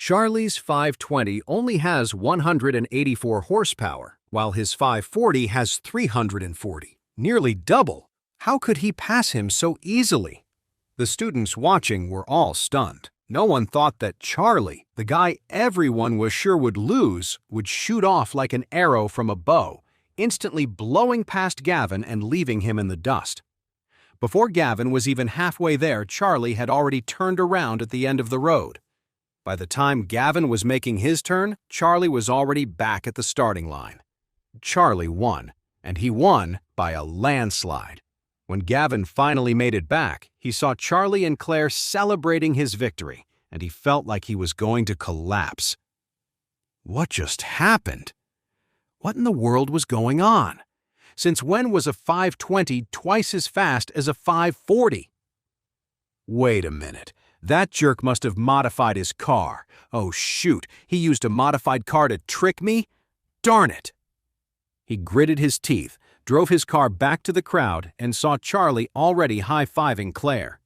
Charlie's 520 only has 184 horsepower, while his 540 has 340, nearly double. How could he pass him so easily? The students watching were all stunned. No one thought that Charlie, the guy everyone was sure would lose, would shoot off like an arrow from a bow, instantly blowing past Gavin and leaving him in the dust. Before Gavin was even halfway there, Charlie had already turned around at the end of the road. By the time Gavin was making his turn, Charlie was already back at the starting line. Charlie won, and he won by a landslide. When Gavin finally made it back, he saw Charlie and Claire celebrating his victory, and he felt like he was going to collapse. What just happened? What in the world was going on? Since when was a 520 twice as fast as a 540? Wait a minute. That jerk must have modified his car. Oh shoot, he used a modified car to trick me? Darn it! He gritted his teeth, drove his car back to the crowd, and saw Charlie already high-fiving Claire.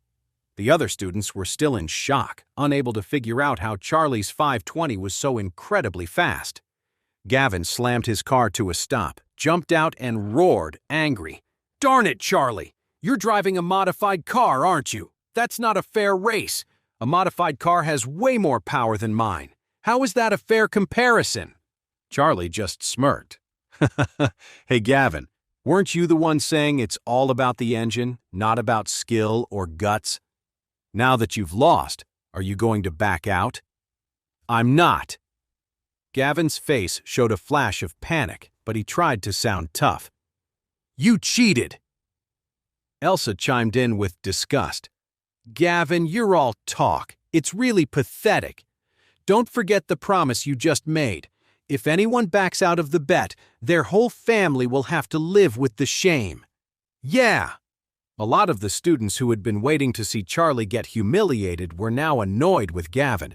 The other students were still in shock, unable to figure out how Charlie's 520 was so incredibly fast. Gavin slammed his car to a stop, jumped out, and roared, angry. "Darn it, Charlie! You're driving a modified car, aren't you? That's not a fair race. A modified car has way more power than mine. How is that a fair comparison?" Charlie just smirked. "Hey, Gavin, weren't you the one saying it's all about the engine, not about skill or guts? Now that you've lost, are you going to back out?" "I'm not." Gavin's face showed a flash of panic, but he tried to sound tough. "You cheated!" Elsa chimed in with disgust. "Gavin, you're all talk. It's really pathetic. Don't forget the promise you just made. If anyone backs out of the bet, their whole family will have to live with the shame." "Yeah!" A lot of the students who had been waiting to see Charlie get humiliated were now annoyed with Gavin.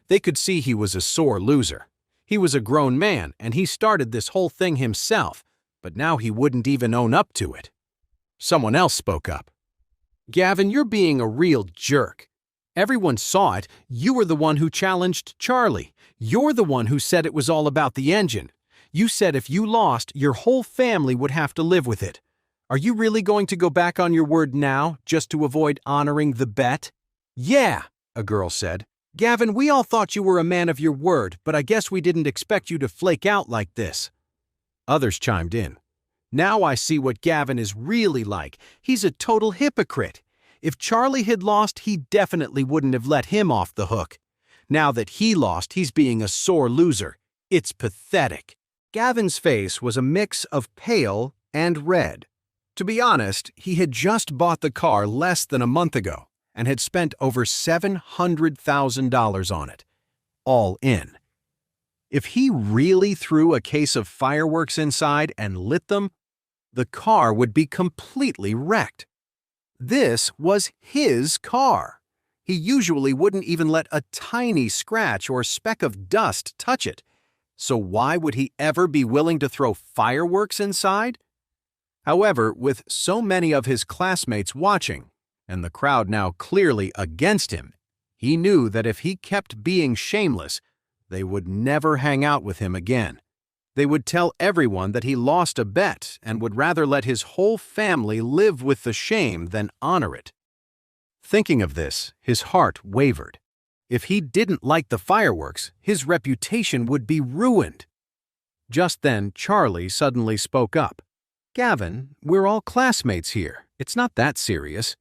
They could see he was a sore loser. He was a grown man, and he started this whole thing himself, but now he wouldn't even own up to it. Someone else spoke up. "Gavin, you're being a real jerk. Everyone saw it. You were the one who challenged Charlie. You're the one who said it was all about the engine. You said if you lost, your whole family would have to live with it. Are you really going to go back on your word now, just to avoid honoring the bet?" "Yeah," a girl said. "Gavin, we all thought you were a man of your word, but I guess we didn't expect you to flake out like this." Others chimed in. "Now I see what Gavin is really like. He's a total hypocrite. If Charlie had lost, he definitely wouldn't have let him off the hook. Now that he lost, he's being a sore loser. It's pathetic." Gavin's face was a mix of pale and red. To be honest, he had just bought the car less than a month ago and had spent over $700,000 on it, all in. If he really threw a case of fireworks inside and lit them, the car would be completely wrecked. This was his car. He usually wouldn't even let a tiny scratch or speck of dust touch it. So why would he ever be willing to throw fireworks inside? However, with so many of his classmates watching, and the crowd now clearly against him, he knew that if he kept being shameless, they would never hang out with him again. They would tell everyone that he lost a bet and would rather let his whole family live with the shame than honor it. Thinking of this, his heart wavered. If he didn't like the fireworks, his reputation would be ruined. Just then, Charlie suddenly spoke up. "Gavin, we're all classmates here. It's not that serious.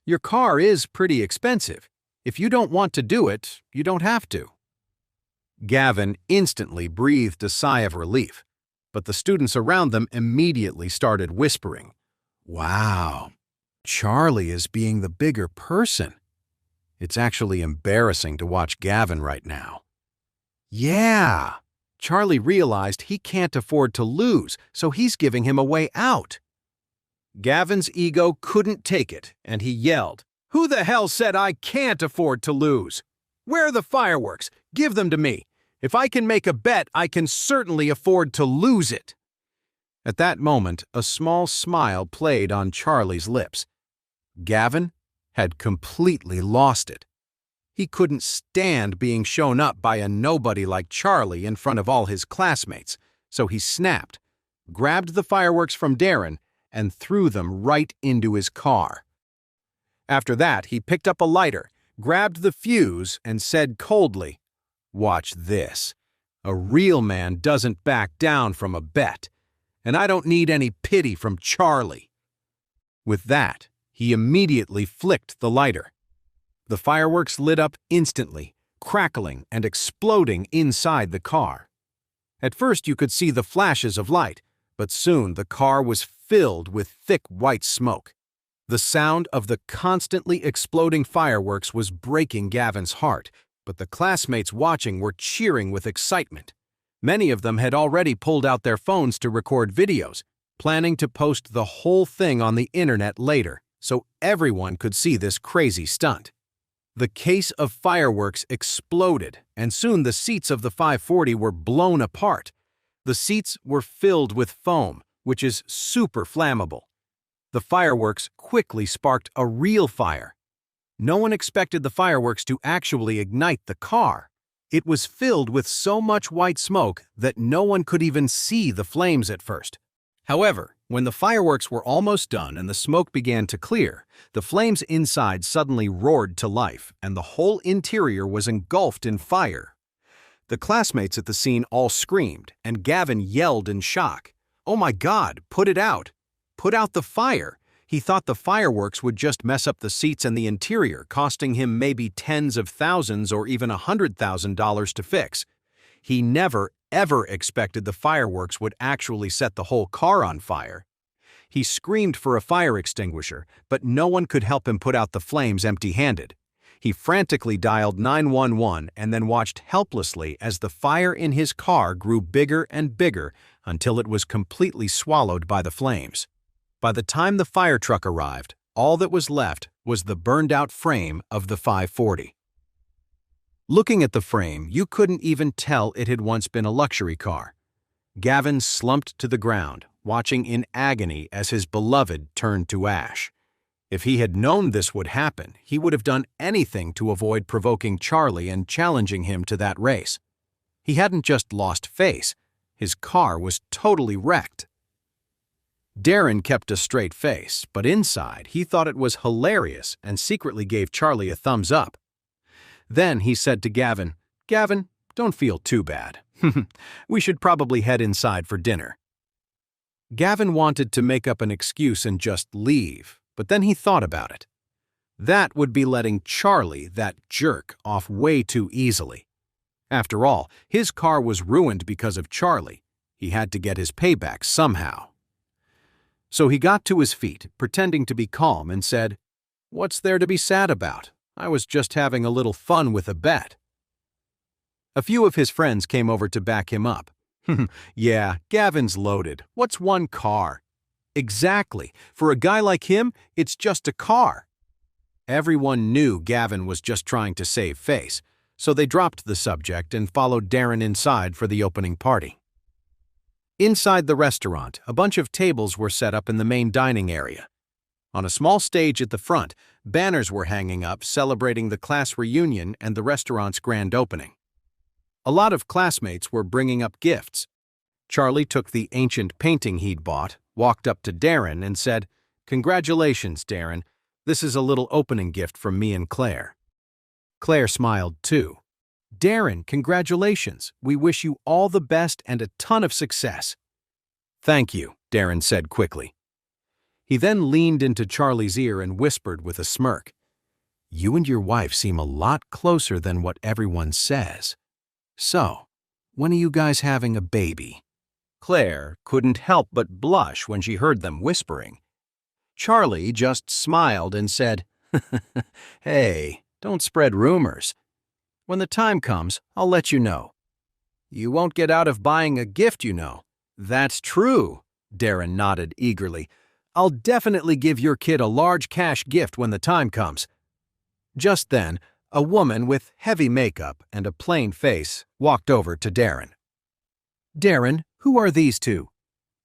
Your car is pretty expensive. If you don't want to do it, you don't have to." Gavin instantly breathed a sigh of relief, but the students around them immediately started whispering, "Wow, Charlie is being the bigger person." It's actually embarrassing to watch Gavin right now. Yeah, Charlie realized he can't afford to lose, so he's giving him a way out. Gavin's ego couldn't take it, and he yelled, "Who the hell said I can't afford to lose? Where are the fireworks? Give them to me. If I can make a bet, I can certainly afford to lose it." At that moment, a small smile played on Charlie's lips. Gavin had completely lost it. He couldn't stand being shown up by a nobody like Charlie in front of all his classmates, so he snapped, grabbed the fireworks from Darren, and threw them right into his car. After that, he picked up a lighter, grabbed the fuse, and said coldly, "Watch this. A real man doesn't back down from a bet, and I don't need any pity from Charlie." With that, he immediately flicked the lighter. The fireworks lit up instantly, crackling and exploding inside the car. At first you could see the flashes of light, but soon the car was filled with thick white smoke. The sound of the constantly exploding fireworks was breaking Gavin's heart, but the classmates watching were cheering with excitement. Many of them had already pulled out their phones to record videos, planning to post the whole thing on the internet later, so everyone could see this crazy stunt. The case of fireworks exploded, and soon the seats of the 540 were blown apart. The seats were filled with foam, which is super flammable. The fireworks quickly sparked a real fire. No one expected the fireworks to actually ignite the car. It was filled with so much white smoke that no one could even see the flames at first. However, when the fireworks were almost done and the smoke began to clear, the flames inside suddenly roared to life, and the whole interior was engulfed in fire. The classmates at the scene all screamed, and Gavin yelled in shock, "Oh my God, put it out! Put out the fire!" He thought the fireworks would just mess up the seats and the interior, costing him maybe tens of thousands or even $100,000 to fix. He never, ever expected the fireworks would actually set the whole car on fire. He screamed for a fire extinguisher, but no one could help him put out the flames empty-handed. He frantically dialed 911 and then watched helplessly as the fire in his car grew bigger and bigger until it was completely swallowed by the flames. By the time the fire truck arrived, all that was left was the burned-out frame of the 540. Looking at the frame, you couldn't even tell it had once been a luxury car. Gavin slumped to the ground, watching in agony as his beloved turned to ash. If he had known this would happen, he would have done anything to avoid provoking Charlie and challenging him to that race. He hadn't just lost face, his car was totally wrecked. Darren kept a straight face, but inside he thought it was hilarious and secretly gave Charlie a thumbs up. Then he said to Gavin, "Gavin, don't feel too bad. We should probably head inside for dinner." Gavin wanted to make up an excuse and just leave, but then he thought about it. That would be letting Charlie, that jerk, off way too easily. After all, his car was ruined because of Charlie. He had to get his payback somehow. So he got to his feet, pretending to be calm, and said, "What's there to be sad about? I was just having a little fun with a bet." A few of his friends came over to back him up. "Yeah, Gavin's loaded. What's one car?" "Exactly. For a guy like him, it's just a car." Everyone knew Gavin was just trying to save face, so they dropped the subject and followed Darren inside for the opening party. Inside the restaurant, a bunch of tables were set up in the main dining area. On a small stage at the front, banners were hanging up celebrating the class reunion and the restaurant's grand opening. A lot of classmates were bringing up gifts. Charlie took the ancient painting he'd bought, walked up to Darren, and said, "Congratulations, Darren. This is a little opening gift from me and Claire." Claire smiled too. "Darren, congratulations. We wish you all the best and a ton of success." "Thank you," Darren said quickly. He then leaned into Charlie's ear and whispered with a smirk, "You and your wife seem a lot closer than what everyone says. So, when are you guys having a baby?" Claire couldn't help but blush when she heard them whispering. Charlie just smiled and said, "Hey, don't spread rumors. When the time comes, I'll let you know." "You won't get out of buying a gift, you know." "That's true," Darren nodded eagerly. "I'll definitely give your kid a large cash gift when the time comes." Just then, a woman with heavy makeup and a plain face walked over to Darren. "Darren, who are these two?"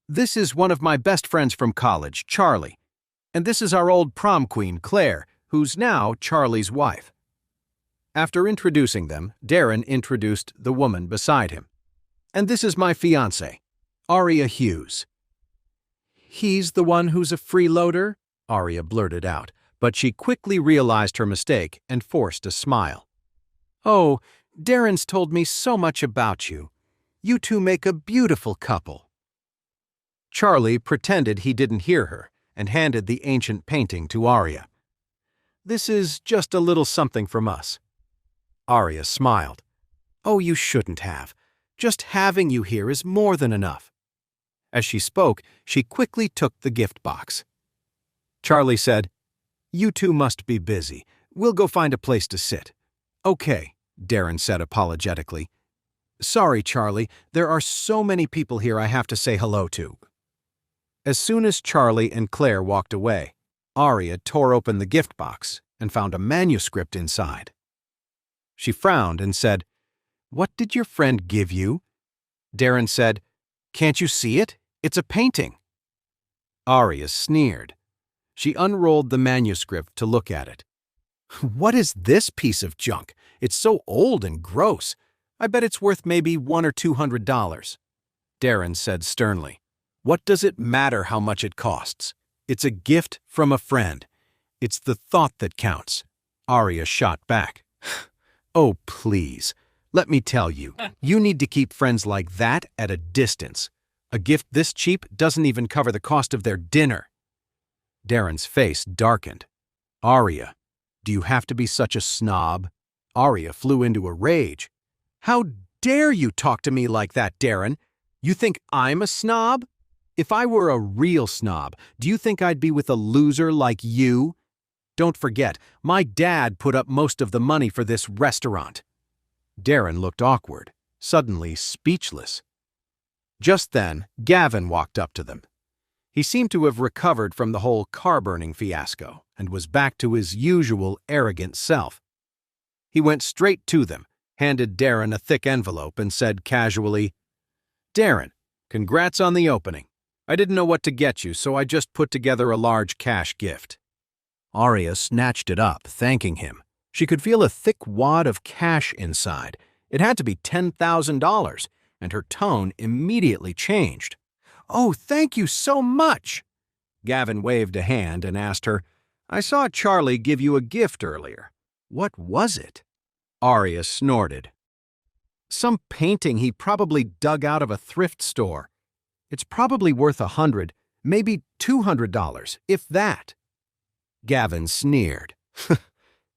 "This is one of my best friends from college, Charlie. And this is our old prom queen, Claire, who's now Charlie's wife." After introducing them, Darren introduced the woman beside him. "And this is my fiancé, Aria Hughes." "He's the one who's a freeloader?" Aria blurted out, but she quickly realized her mistake and forced a smile. "Oh, Darren's told me so much about you. You two make a beautiful couple." Charlie pretended he didn't hear her and handed the ancient painting to Aria. "This is just a little something from us." Aria smiled. "Oh, you shouldn't have. Just having you here is more than enough." As she spoke, she quickly took the gift box. Charlie said, "You two must be busy. We'll go find a place to sit." "Okay," Darren said apologetically. "Sorry, Charlie, there are so many people here I have to say hello to." As soon as Charlie and Claire walked away, Aria tore open the gift box and found a manuscript inside. She frowned and said, "What did your friend give you?" Darren said, "Can't you see it? It's a painting." Aria sneered. She unrolled the manuscript to look at it. "What is this piece of junk? It's so old and gross. I bet it's worth maybe $100 or $200. Darren said sternly, "What does it matter how much it costs? It's a gift from a friend. It's the thought that counts." Aria shot back. "Oh, please. Let me tell you, you need to keep friends like that at a distance. A gift this cheap doesn't even cover the cost of their dinner." Darren's face darkened. "Aria, do you have to be such a snob?" Aria flew into a rage. "How dare you talk to me like that, Darren? You think I'm a snob? If I were a real snob, do you think I'd be with a loser like you? Don't forget, my dad put up most of the money for this restaurant." Darren looked awkward, suddenly speechless. Just then, Gavin walked up to them. He seemed to have recovered from the whole car-burning fiasco and was back to his usual arrogant self. He went straight to them, handed Darren a thick envelope, and said casually, "Darren, congrats on the opening. I didn't know what to get you, so I just put together a large cash gift." Aria snatched it up, thanking him. She could feel a thick wad of cash inside. It had to be $10,000, and her tone immediately changed. "Oh, thank you so much!" Gavin waved a hand and asked her, "I saw Charlie give you a gift earlier. What was it?" Aria snorted. "Some painting he probably dug out of a thrift store. It's probably worth $100, maybe $200, if that." Gavin sneered.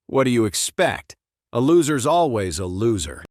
"What do you expect? A loser's always a loser."